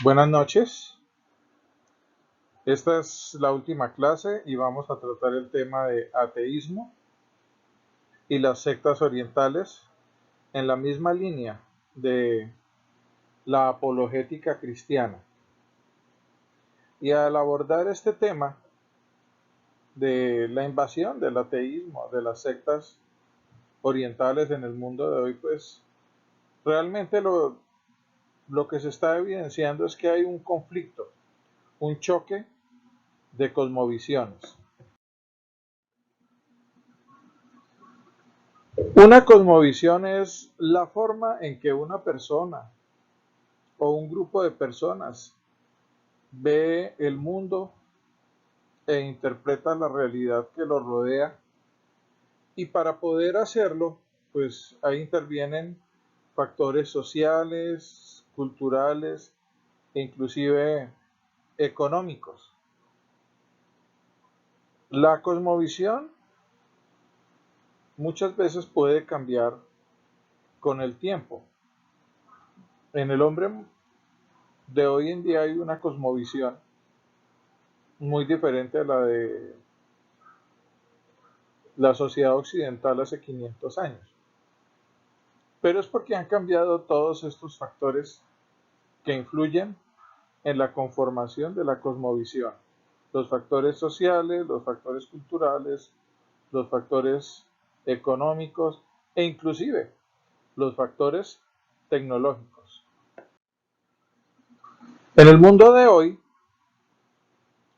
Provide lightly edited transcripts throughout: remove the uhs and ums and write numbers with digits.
Buenas noches, esta es la última clase y vamos a tratar el tema de ateísmo y las sectas orientales en la misma línea de la apologética cristiana. Y al abordar este tema de la invasión del ateísmo, de las sectas orientales en el mundo de hoy, pues realmente lo que se está evidenciando es que hay un conflicto, un choque de cosmovisiones. Una cosmovisión es la forma en que una persona o un grupo de personas ve el mundo e interpreta la realidad que lo rodea, y para poder hacerlo, pues ahí intervienen factores sociales, culturales e inclusive económicos. La cosmovisión muchas veces puede cambiar con el tiempo. En el hombre de hoy en día hay una cosmovisión muy diferente a la de la sociedad occidental hace 500 años. Pero es porque han cambiado todos estos factores que influyen en la conformación de la cosmovisión. Los factores sociales, los factores culturales, los factores económicos e inclusive los factores tecnológicos. En el mundo de hoy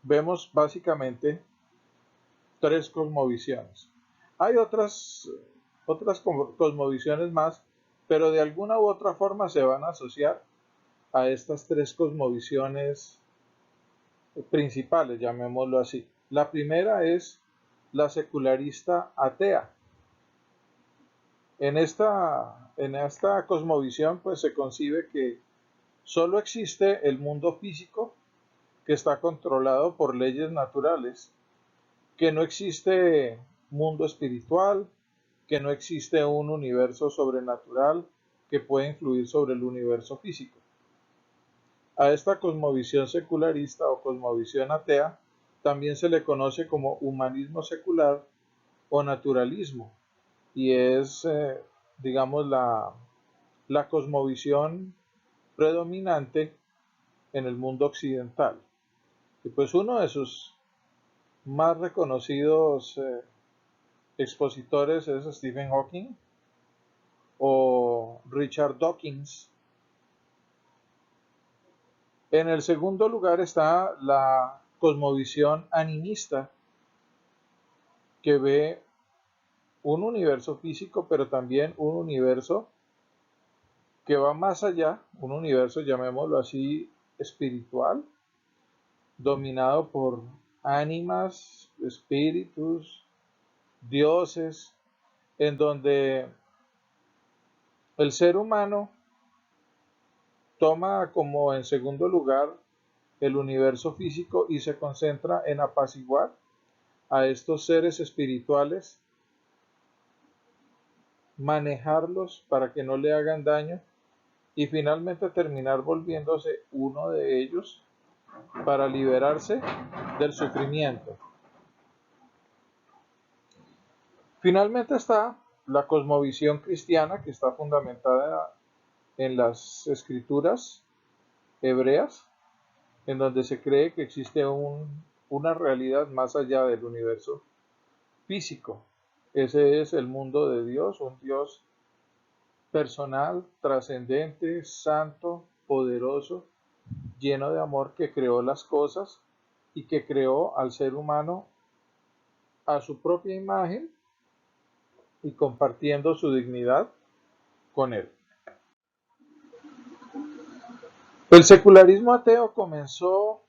vemos básicamente tres cosmovisiones. Hay otras cosmovisiones más, pero de alguna u otra forma se van a asociar a estas tres cosmovisiones principales, llamémoslo así. La primera es la secularista atea. En esta cosmovisión pues se concibe que solo existe el mundo físico, que está controlado por leyes naturales, que no existe mundo espiritual, que no existe un universo sobrenatural que pueda influir sobre el universo físico. A esta cosmovisión secularista o cosmovisión atea también se le conoce como humanismo secular o naturalismo, y es, digamos, la cosmovisión predominante en el mundo occidental. Y pues uno de sus más reconocidos expositores es Stephen Hawking o Richard Dawkins. En el segundo lugar está la cosmovisión animista, que ve un universo físico, pero también un universo que va más allá, un universo, llamémoslo así, espiritual, dominado por ánimas, espíritus, dioses, en donde el ser humano toma como en segundo lugar el universo físico y se concentra en apaciguar a estos seres espirituales, manejarlos para que no le hagan daño y finalmente terminar volviéndose uno de ellos para liberarse del sufrimiento. Finalmente está la cosmovisión cristiana, que está fundamentada en las escrituras hebreas, en donde se cree que existe una realidad más allá del universo físico. Ese es el mundo de Dios, un Dios personal, trascendente, santo, poderoso, lleno de amor, que creó las cosas y que creó al ser humano a su propia imagen y compartiendo su dignidad con él. El secularismo ateo comenzó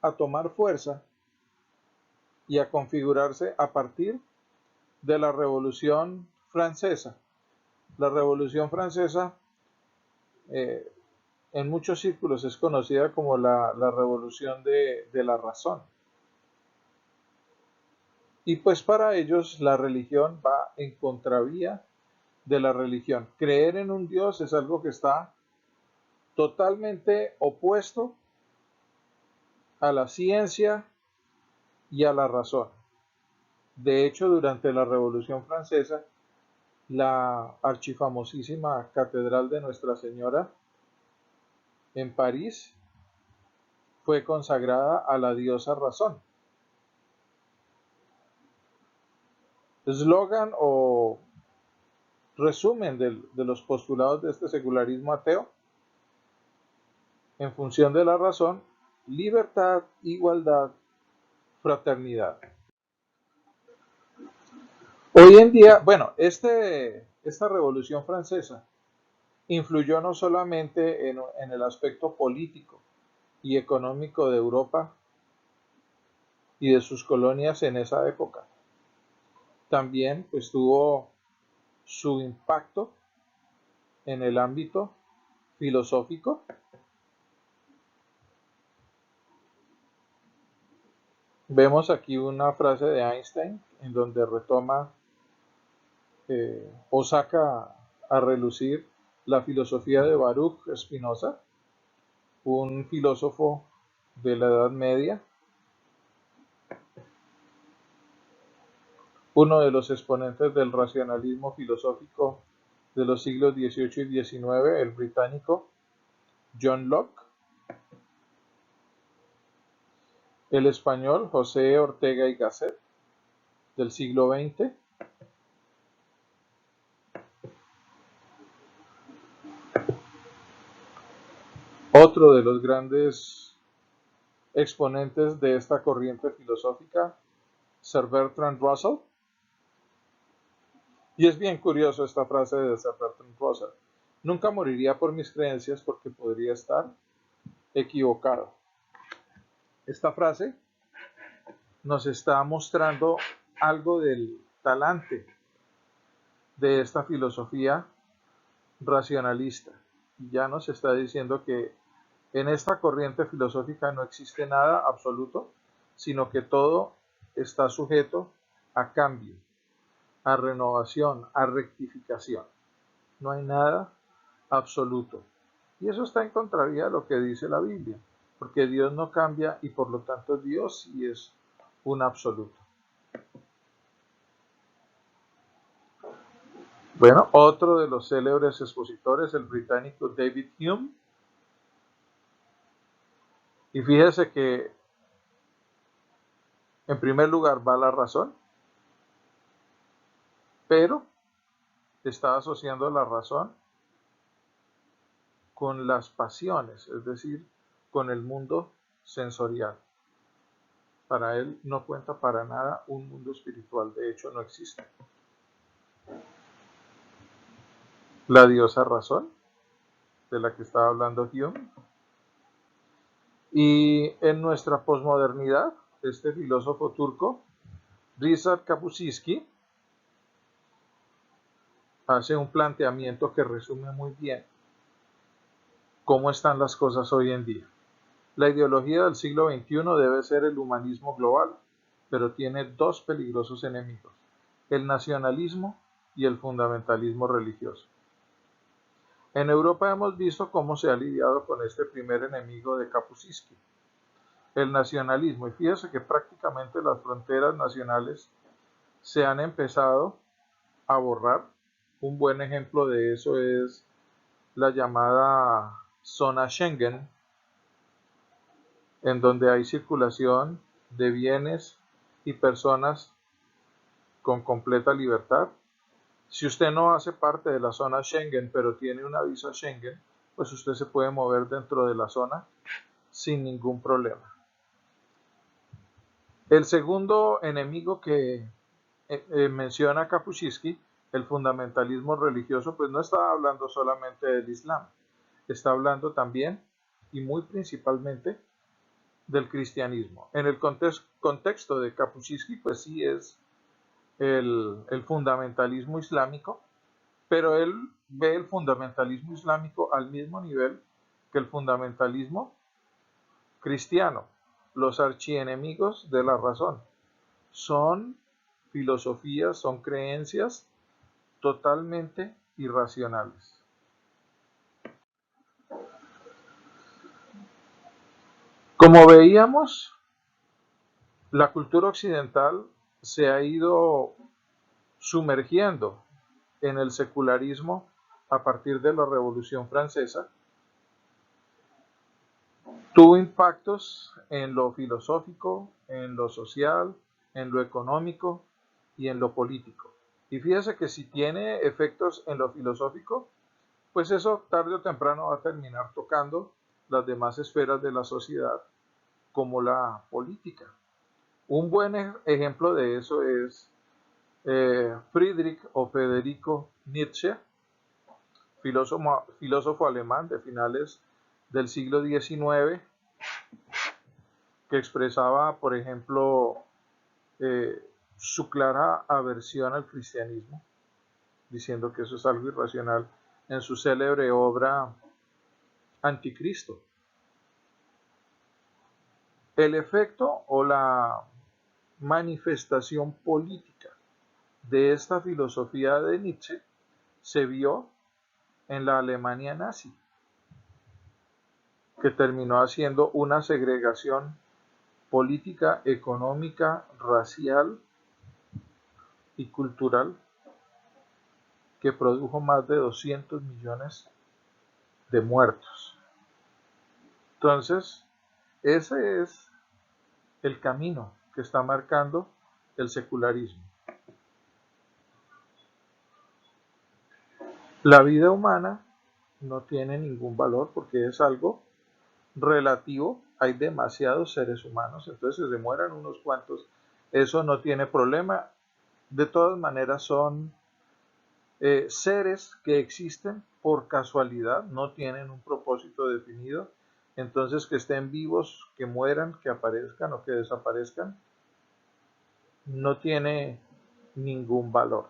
a tomar fuerza y a configurarse a partir de la Revolución Francesa. La Revolución Francesa, eh, en muchos círculos es conocida como la revolución de la razón. Y pues para ellos la religión va en contravía de la religión. Creer en un Dios es algo que está totalmente opuesto a la ciencia y a la razón. De hecho, durante la Revolución Francesa, la archifamosísima Catedral de Nuestra Señora en París fue consagrada a la diosa razón. Eslogan o resumen de los postulados de este secularismo ateo: en función de la razón, libertad, igualdad, fraternidad. Hoy en día, bueno, esta Revolución Francesa influyó no solamente en el aspecto político y económico de Europa y de sus colonias en esa época, también pues tuvo su impacto en el ámbito filosófico. Vemos aquí una frase de Einstein en donde retoma o saca a relucir la filosofía de Baruch Spinoza, un filósofo de la Edad Media, uno de los exponentes del racionalismo filosófico de los siglos XVIII y XIX, el británico John Locke, el español José Ortega y Gasset, del siglo XX, otro de los grandes exponentes de esta corriente filosófica, Sir Bertrand Russell. Y es bien curioso esta frase de Sir Bertrand Russell: nunca moriría por mis creencias porque podría estar equivocado. Esta frase nos está mostrando algo del talante de esta filosofía racionalista. Y ya nos está diciendo que en esta corriente filosófica no existe nada absoluto, sino que todo está sujeto a cambio, a renovación, a rectificación. No hay nada absoluto. Y eso está en contravía de lo que dice la Biblia, porque Dios no cambia y por lo tanto Dios sí es un absoluto. Bueno, otro de los célebres expositores, el británico David Hume. Y fíjese que en primer lugar va la razón, pero está asociando la razón con las pasiones, es decir, con el mundo sensorial. Para él no cuenta para nada un mundo espiritual, de hecho no existe. La diosa razón, de la que estaba hablando Hume. Y en nuestra posmodernidad, este filósofo turco, Rıza Kapuscinski, hace un planteamiento que resume muy bien cómo están las cosas hoy en día. La ideología del siglo XXI debe ser el humanismo global, pero tiene dos peligrosos enemigos: el nacionalismo y el fundamentalismo religioso. En Europa hemos visto cómo se ha lidiado con este primer enemigo de Kapuscinski, el nacionalismo, y fíjese que prácticamente las fronteras nacionales se han empezado a borrar. Un buen ejemplo de eso es la llamada zona Schengen, en donde hay circulación de bienes y personas con completa libertad. Si usted no hace parte de la zona Schengen, pero tiene una visa Schengen, pues usted se puede mover dentro de la zona sin ningún problema. El segundo enemigo que menciona Kapuscinski, el fundamentalismo religioso, pues no está hablando solamente del Islam, está hablando también y muy principalmente del cristianismo. En el contexto de Kapuscinski, pues sí es el fundamentalismo islámico, pero él ve el fundamentalismo islámico al mismo nivel que el fundamentalismo cristiano, los archienemigos de la razón. Son filosofías, son creencias totalmente irracionales. Como veíamos, la cultura occidental se ha ido sumergiendo en el secularismo a partir de la Revolución Francesa. Tuvo impactos en lo filosófico, en lo social, en lo económico y en lo político. Y fíjese que si tiene efectos en lo filosófico, pues eso tarde o temprano va a terminar tocando las demás esferas de la sociedad, como la política. Un buen ejemplo de eso es Friedrich o Federico Nietzsche, filósofo alemán de finales del siglo XIX, que expresaba, por ejemplo, su clara aversión al cristianismo, diciendo que eso es algo irracional, en su célebre obra Anticristo. El efecto o la manifestación política de esta filosofía de Nietzsche se vio en la Alemania nazi, que terminó haciendo una segregación política, económica, racial y cultural que produjo más de 200 millones de muertos. Entonces, ese es el camino que está marcando el secularismo. La vida humana no tiene ningún valor porque es algo relativo. Hay demasiados seres humanos, entonces se mueran unos cuantos, eso no tiene problema. De todas maneras son seres que existen por casualidad, no tienen un propósito definido. Entonces, que estén vivos, que mueran, que aparezcan o que desaparezcan, no tiene ningún valor.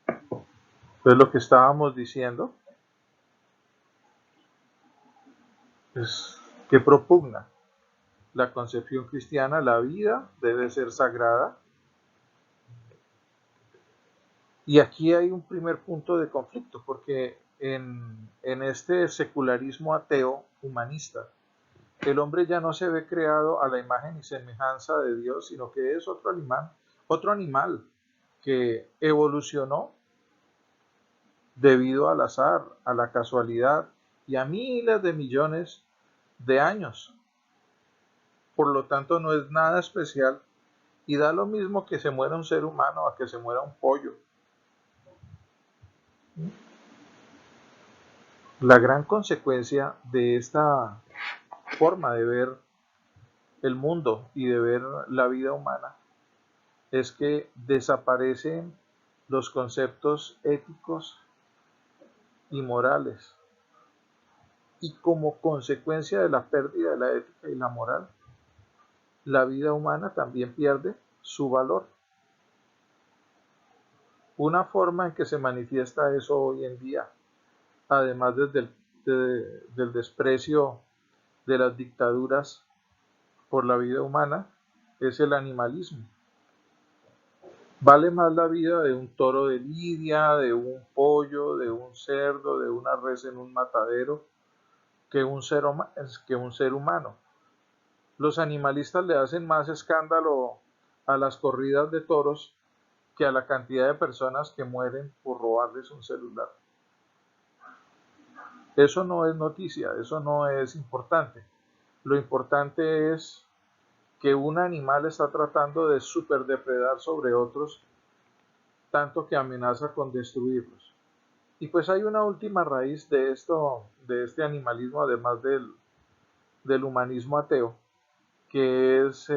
Entonces, lo que estábamos diciendo es que propugna la concepción cristiana: la vida debe ser sagrada. Y aquí hay un primer punto de conflicto, porque en este secularismo ateo humanista, el hombre ya no se ve creado a la imagen y semejanza de Dios, sino que es otro animal que evolucionó debido al azar, a la casualidad y a miles de millones de años. Por lo tanto, no es nada especial y da lo mismo que se muera un ser humano a que se muera un pollo. La gran consecuencia de esta forma de ver el mundo y de ver la vida humana es que desaparecen los conceptos éticos y morales. Y como consecuencia de la pérdida de la ética y la moral, la vida humana también pierde su valor. Una forma en que se manifiesta eso hoy en día, además del desprecio de las dictaduras por la vida humana, es el animalismo. Vale más la vida de un toro de lidia, de un pollo, de un cerdo, de una res en un matadero, que un ser humano. Los animalistas le hacen más escándalo a las corridas de toros que a la cantidad de personas que mueren por robarles un celular. Eso no es noticia, eso no es importante. Lo importante es que un animal está tratando de superdepredar sobre otros, tanto que amenaza con destruirlos. Y pues hay una última raíz de esto, de este animalismo, además del humanismo ateo, que es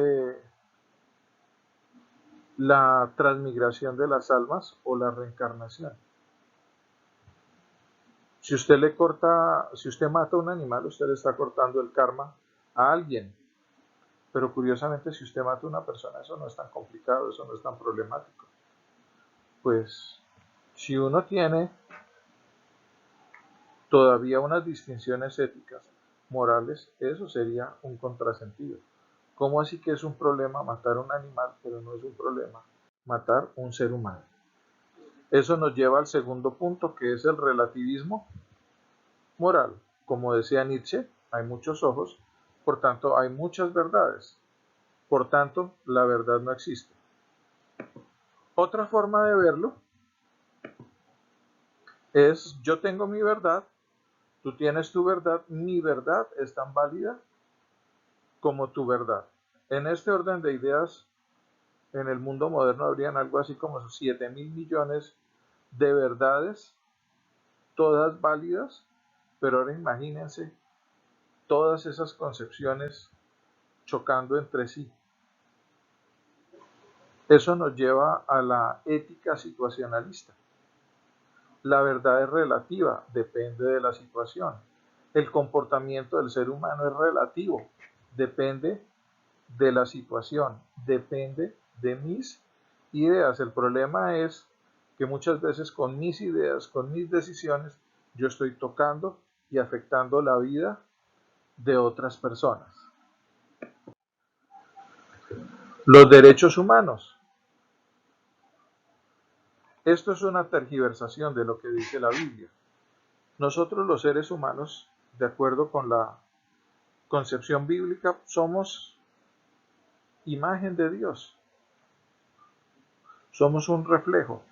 la transmigración de las almas o la reencarnación. Si usted mata a un animal, usted le está cortando el karma a alguien. Pero curiosamente, si usted mata a una persona, eso no es tan complicado, eso no es tan problemático. Pues si uno tiene todavía unas distinciones éticas, morales, eso sería un contrasentido. ¿Cómo así que es un problema matar a un animal, pero no es un problema matar a un ser humano? Eso nos lleva al segundo punto, que es el relativismo moral. Como decía Nietzsche, hay muchos ojos, por tanto hay muchas verdades. Por tanto, la verdad no existe. Otra forma de verlo es: yo tengo mi verdad, tú tienes tu verdad, mi verdad es tan válida como tu verdad. En este orden de ideas, en el mundo moderno habrían algo así como 7.000 millones de verdades, todas válidas, pero ahora imagínense todas esas concepciones chocando entre sí. Eso nos lleva a la ética situacionalista. La verdad es relativa, depende de la situación. El comportamiento del ser humano es relativo, depende de la situación, depende de mis ideas. El problema es que muchas veces con mis ideas, con mis decisiones, yo estoy tocando y afectando la vida de otras personas. Los derechos humanos. Esto es una tergiversación de lo que dice la Biblia. Nosotros los seres humanos, de acuerdo con la concepción bíblica, somos imagen de Dios. Somos un reflejo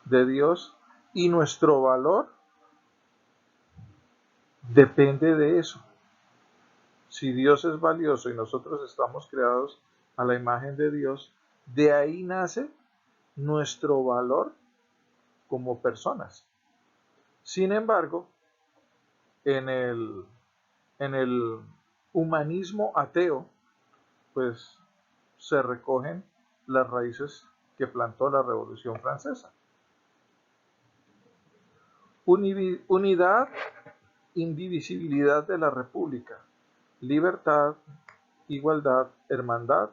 de Dios y nuestro valor depende de eso. Si Dios es valioso y nosotros estamos creados a la imagen de Dios, de ahí nace nuestro valor como personas. Sin embargo, en el humanismo ateo, pues se recogen las raíces que plantó la Revolución Francesa. Unidad, indivisibilidad de la República, libertad, igualdad, hermandad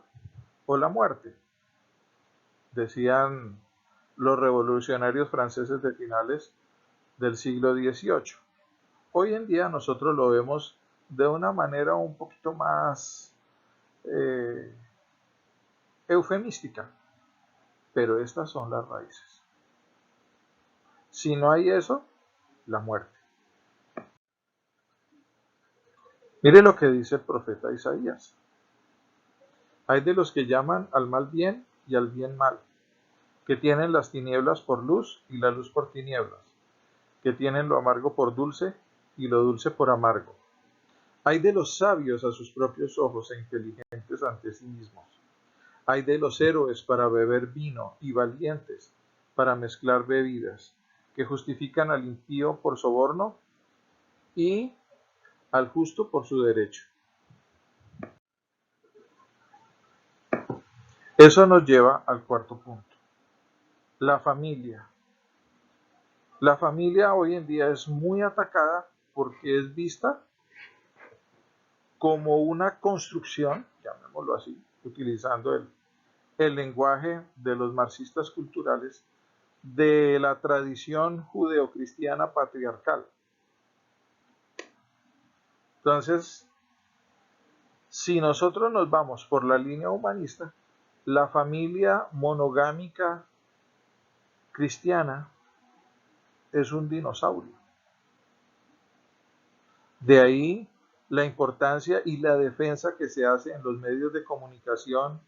o la muerte, decían los revolucionarios franceses de finales del siglo XVIII. Hoy en día nosotros lo vemos de una manera un poquito más eh, eufemística, pero estas son las raíces. Si no hay eso, la muerte. Mire lo que dice el profeta Isaías. Hay de los que llaman al mal bien y al bien mal, que tienen las tinieblas por luz y la luz por tinieblas, que tienen lo amargo por dulce y lo dulce por amargo. Hay de los sabios a sus propios ojos e inteligentes ante sí mismos. Hay de los héroes para beber vino y valientes para mezclar bebidas, que justifican al impío por soborno y al justo por su derecho. Eso nos lleva al cuarto punto, la familia. La familia hoy en día es muy atacada porque es vista como una construcción, llamémoslo así, utilizando el lenguaje de los marxistas culturales, de la tradición judeocristiana patriarcal. Entonces, si nosotros nos vamos por la línea humanista, la familia monogámica cristiana es un dinosaurio. De ahí la importancia y la defensa que se hace en los medios de comunicación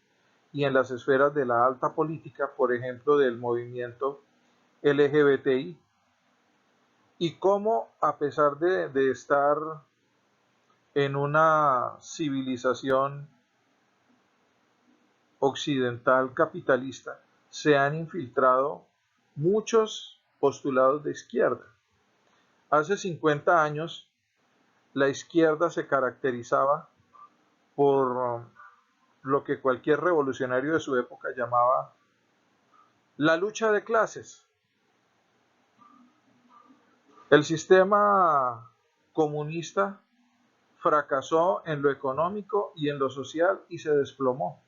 y en las esferas de la alta política, por ejemplo, del movimiento LGBTI, y cómo, a pesar de estar en una civilización occidental capitalista, se han infiltrado muchos postulados de izquierda. Hace 50 años, la izquierda se caracterizaba por lo que cualquier revolucionario de su época llamaba la lucha de clases. El sistema comunista fracasó en lo económico y en lo social y se desplomó.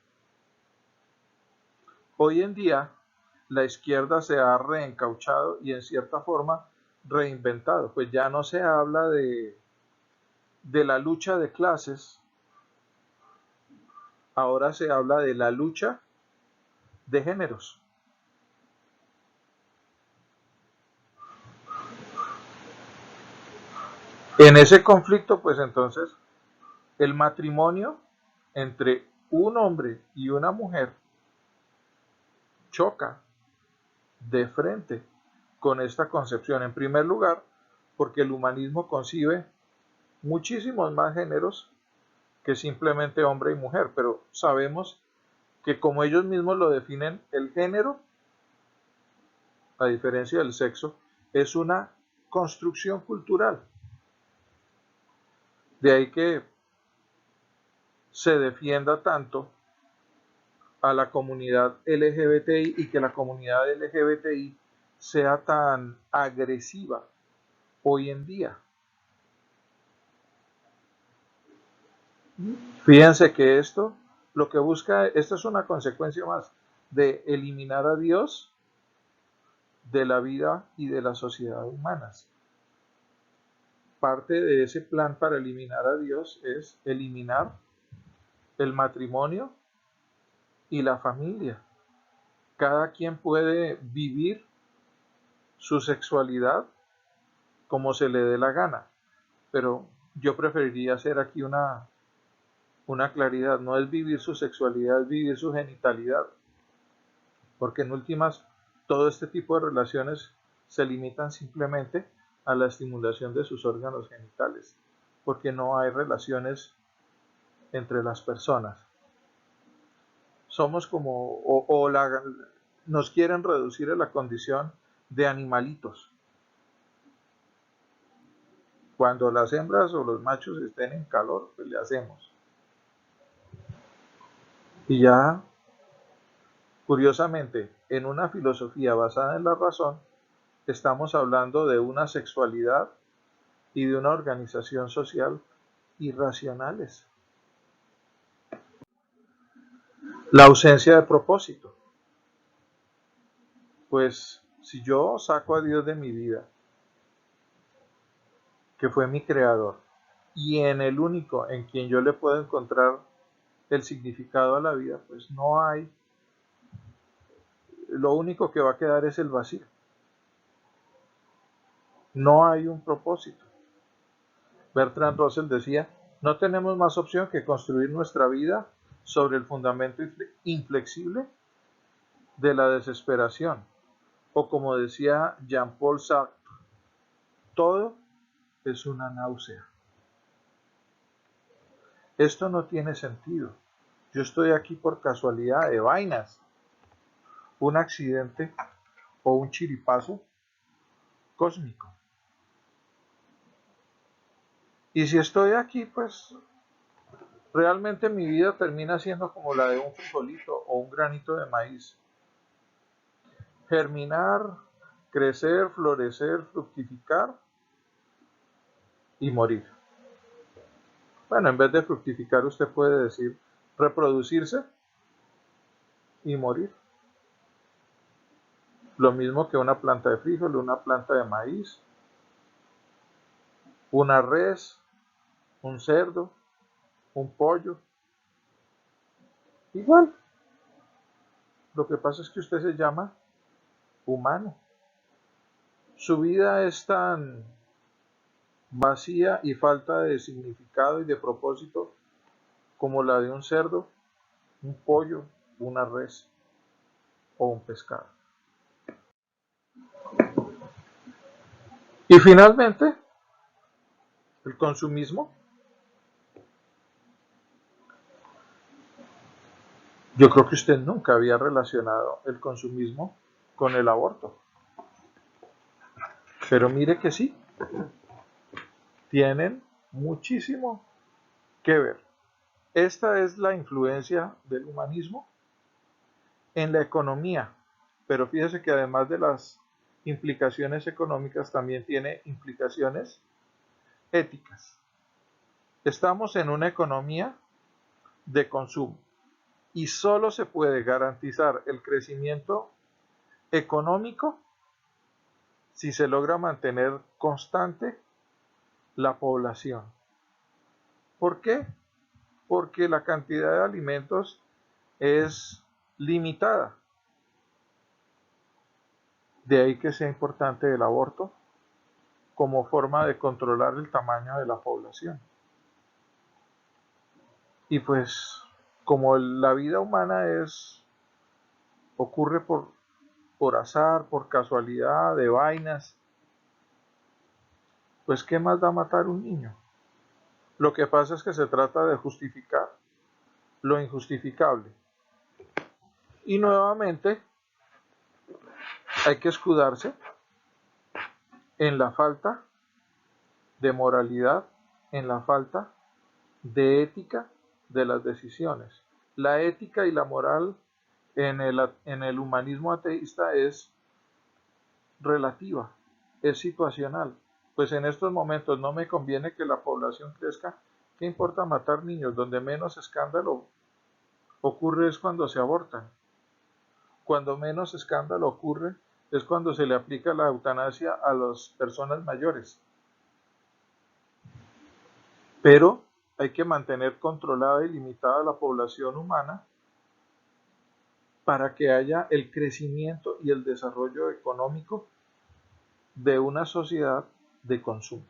Hoy en día, la izquierda se ha reencauchado y en cierta forma reinventado, pues ya no se habla de la lucha de clases, ahora se habla de la lucha de géneros. En ese conflicto, pues entonces, el matrimonio entre un hombre y una mujer choca de frente con esta concepción. En primer lugar, porque el humanismo concibe muchísimos más géneros que simplemente hombre y mujer, pero sabemos que como ellos mismos lo definen, el género, a diferencia del sexo, es una construcción cultural. De ahí que se defienda tanto a la comunidad LGBTI y que la comunidad LGBTI sea tan agresiva hoy en día. Fíjense que esto lo que busca, esto es una consecuencia más de eliminar a Dios de la vida y de la sociedad humanas. Parte de ese plan para eliminar a Dios es eliminar el matrimonio y la familia. Cada quien puede vivir su sexualidad como se le dé la gana, pero yo preferiría hacer aquí una claridad, no es vivir su sexualidad, es vivir su genitalidad, porque en últimas todo este tipo de relaciones se limitan simplemente a la estimulación de sus órganos genitales, porque no hay relaciones entre las personas. Somos como, nos quieren reducir a la condición de animalitos. Cuando las hembras o los machos estén en calor, pues le hacemos. Y ya, curiosamente, en una filosofía basada en la razón, estamos hablando de una sexualidad y de una organización social irracionales. La ausencia de propósito. Pues si yo saco a Dios de mi vida, que fue mi creador, y en el único en quien yo le puedo encontrar el significado a la vida, pues no hay, lo único que va a quedar es el vacío. No hay un propósito. Bertrand Russell decía, no tenemos más opción que construir nuestra vida sobre el fundamento inflexible de la desesperación. O como decía Jean-Paul Sartre, todo es una náusea. Esto no tiene sentido. Yo estoy aquí por casualidad de vainas. Un accidente o un chiripazo cósmico. Y si estoy aquí, pues realmente mi vida termina siendo como la de un frijolito o un granito de maíz. Germinar, crecer, florecer, fructificar y morir. Bueno, en vez de fructificar usted puede decir reproducirse y morir. Lo mismo que una planta de frijol, una planta de maíz, una res, un cerdo, un pollo. Igual. Lo que pasa es que usted se llama humano. Su vida es tan vacía y falta de significado y de propósito como la de un cerdo, un pollo, una res o un pescado. Y finalmente, el consumismo. Yo creo que usted nunca había relacionado el consumismo con el aborto. Pero mire que sí, tienen muchísimo que ver. Esta es la influencia del humanismo en la economía. Pero fíjese que además de las implicaciones económicas, también tiene implicaciones éticas. Estamos en una economía de consumo y solo se puede garantizar el crecimiento económico si se logra mantener constante la población. ¿Por qué? Porque la cantidad de alimentos es limitada. De ahí que sea importante el aborto, como forma de controlar el tamaño de la población. Y pues como la vida humana ocurre por azar, por casualidad, de vainas, pues ¿qué más da matar un niño? Lo que pasa es que se trata de justificar lo injustificable. Y nuevamente hay que escudarse en la falta de moralidad, en la falta de ética de las decisiones. La ética y la moral en el humanismo ateísta es relativa, es situacional. Pues en estos momentos no me conviene que la población crezca. ¿Qué importa matar niños? Donde menos escándalo ocurre es cuando se abortan. Cuando menos escándalo ocurre es cuando se le aplica la eutanasia a las personas mayores. Pero hay que mantener controlada y limitada la población humana para que haya el crecimiento y el desarrollo económico de una sociedad de consumo.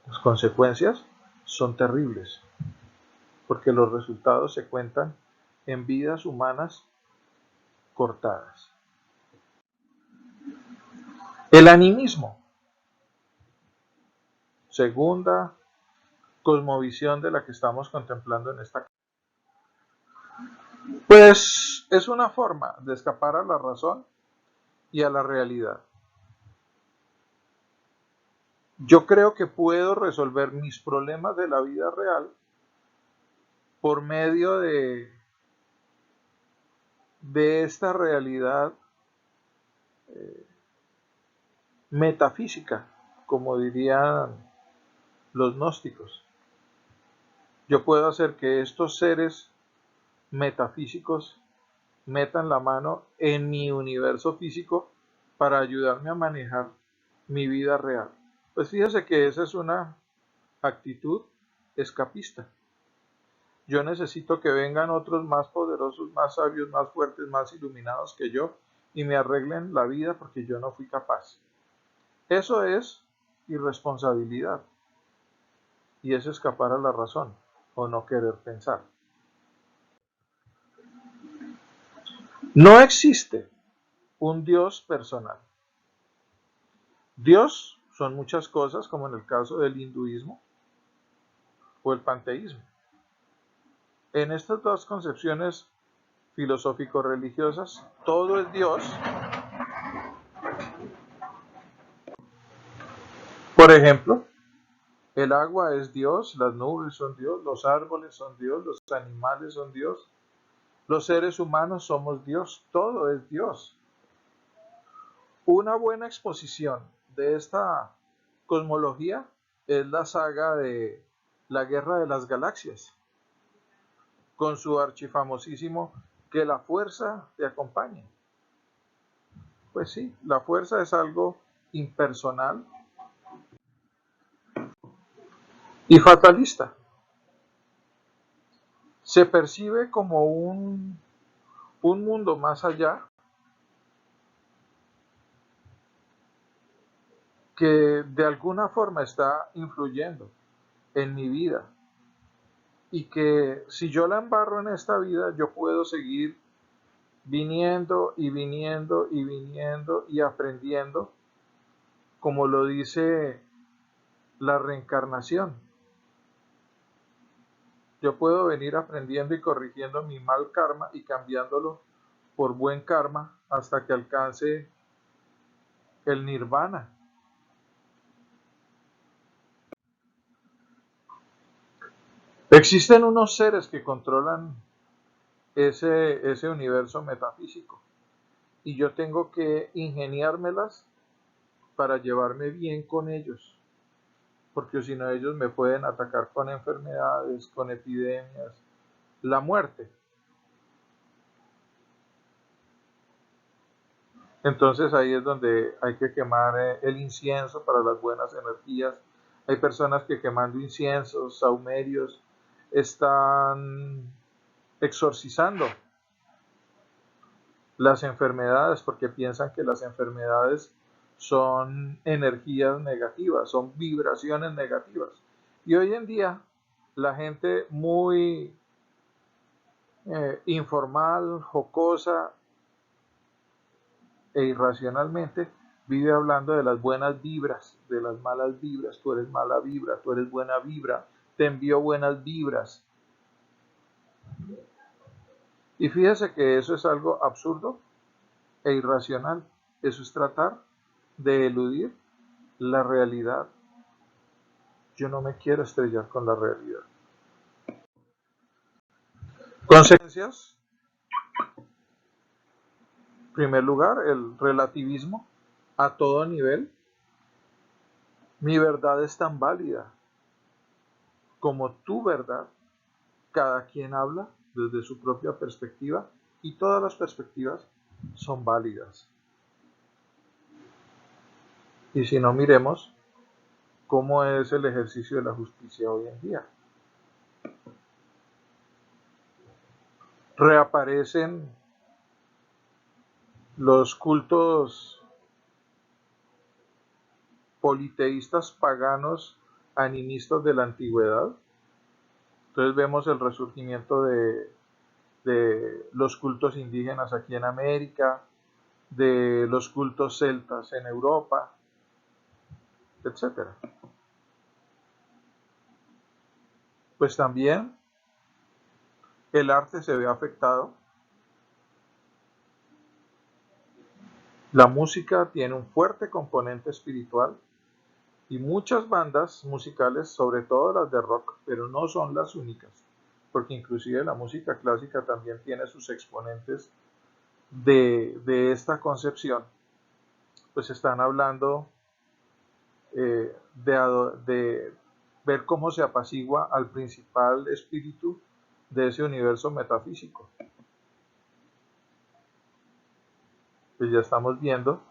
Las consecuencias son terribles, porque los resultados se cuentan en vidas humanas cortadas. El animismo, segunda cosmovisión de la que estamos contemplando en esta. Pues es una forma de escapar a la razón y a la realidad. Yo creo que puedo resolver mis problemas de la vida real por medio de esta realidad metafísica, como dirían los gnósticos. Yo puedo hacer que estos seres metafísicos metan la mano en mi universo físico para ayudarme a manejar mi vida real. Pues fíjese que esa es una actitud escapista. Yo necesito que vengan otros más poderosos, más sabios, más fuertes, más iluminados que yo y me arreglen la vida porque yo no fui capaz. Eso es irresponsabilidad y es escapar a la razón o no querer pensar. No existe un Dios personal. Dios son muchas cosas, como en el caso del hinduismo o el panteísmo. En estas dos concepciones filosófico-religiosas, todo es Dios. Por ejemplo, el agua es Dios, las nubes son Dios, los árboles son Dios, los animales son Dios, los seres humanos somos Dios, todo es Dios. Una buena exposición de esta cosmología es la saga de la Guerra de las Galaxias, con su archifamosísimo que la fuerza te acompañe. Pues sí, la fuerza es algo impersonal y fatalista. Se percibe como un mundo más allá que de alguna forma está influyendo en mi vida y que si yo la embarro en esta vida, yo puedo seguir viniendo y viniendo y viniendo y aprendiendo, como lo dice la reencarnación. Yo puedo venir aprendiendo y corrigiendo mi mal karma y cambiándolo por buen karma hasta que alcance el nirvana. Existen unos seres que controlan ese universo metafísico y yo tengo que ingeniármelas para llevarme bien con ellos, porque si no ellos me pueden atacar con enfermedades, con epidemias, la muerte. Entonces ahí es donde hay que quemar el incienso para las buenas energías. Hay personas que quemando inciensos, saumerios, están exorcizando las enfermedades porque piensan que las enfermedades son energías negativas, son vibraciones negativas. Y hoy en día la gente muy informal, jocosa e irracionalmente vive hablando de las buenas vibras, de las malas vibras. Tú eres mala vibra, tú eres buena vibra, te envío buenas vibras. Y fíjese que eso es algo absurdo e irracional. Eso es tratar de eludir la realidad. Yo no me quiero estrellar con la realidad. Consecuencias. En primer lugar, el relativismo a todo nivel. Mi verdad es tan válida como tu verdad. Cada quien habla desde su propia perspectiva y todas las perspectivas son válidas. Y si no, miremos cómo es el ejercicio de la justicia hoy en día. Reaparecen los cultos politeístas paganos animistas de la antigüedad. Entonces vemos el resurgimiento de los cultos indígenas aquí en América, de los cultos celtas en Europa, etc. Pues también el arte se ve afectado. La música tiene un fuerte componente espiritual y muchas bandas musicales, sobre todo las de rock, pero no son las únicas, porque inclusive la música clásica también tiene sus exponentes de esta concepción, pues están hablando de ver cómo se apacigua al principal espíritu de ese universo metafísico. Pues ya estamos viendo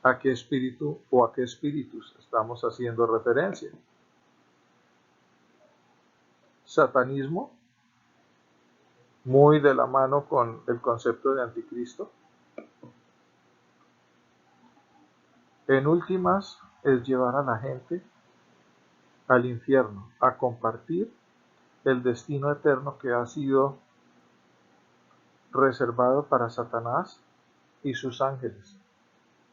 a qué espíritu o a qué espíritus estamos haciendo referencia. Satanismo, muy de la mano con el concepto de anticristo. En últimas, es llevar a la gente al infierno, a compartir el destino eterno que ha sido reservado para Satanás y sus ángeles,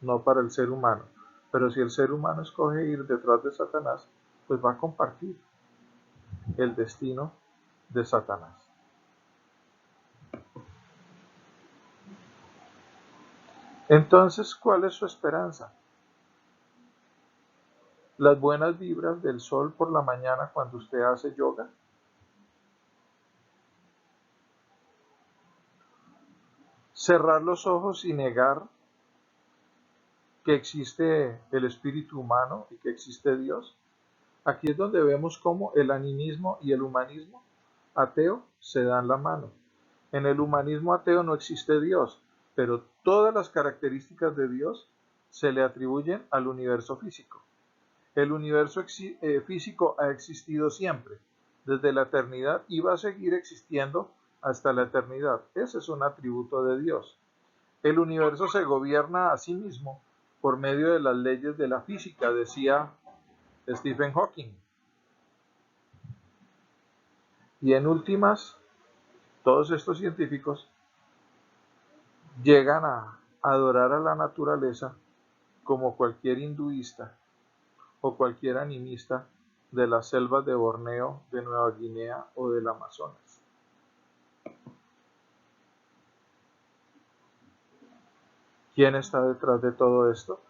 no para el ser humano. Pero si el ser humano escoge ir detrás de Satanás, pues va a compartir el destino de Satanás. Entonces, ¿cuál es su esperanza? Las buenas vibras del sol por la mañana cuando usted hace yoga. Cerrar los ojos y negar que existe el espíritu humano y que existe Dios. Aquí es donde vemos cómo el animismo y el humanismo ateo se dan la mano. En el humanismo ateo no existe Dios, pero todas las características de Dios se le atribuyen al universo físico. El universo físico ha existido siempre, desde la eternidad, y va a seguir existiendo hasta la eternidad. Ese es un atributo de Dios. El universo se gobierna a sí mismo por medio de las leyes de la física, decía Stephen Hawking. Y en últimas, todos estos científicos llegan a adorar a la naturaleza como cualquier hinduista o cualquier animista de las selvas de Borneo, de Nueva Guinea o del Amazonas. ¿Quién está detrás de todo esto?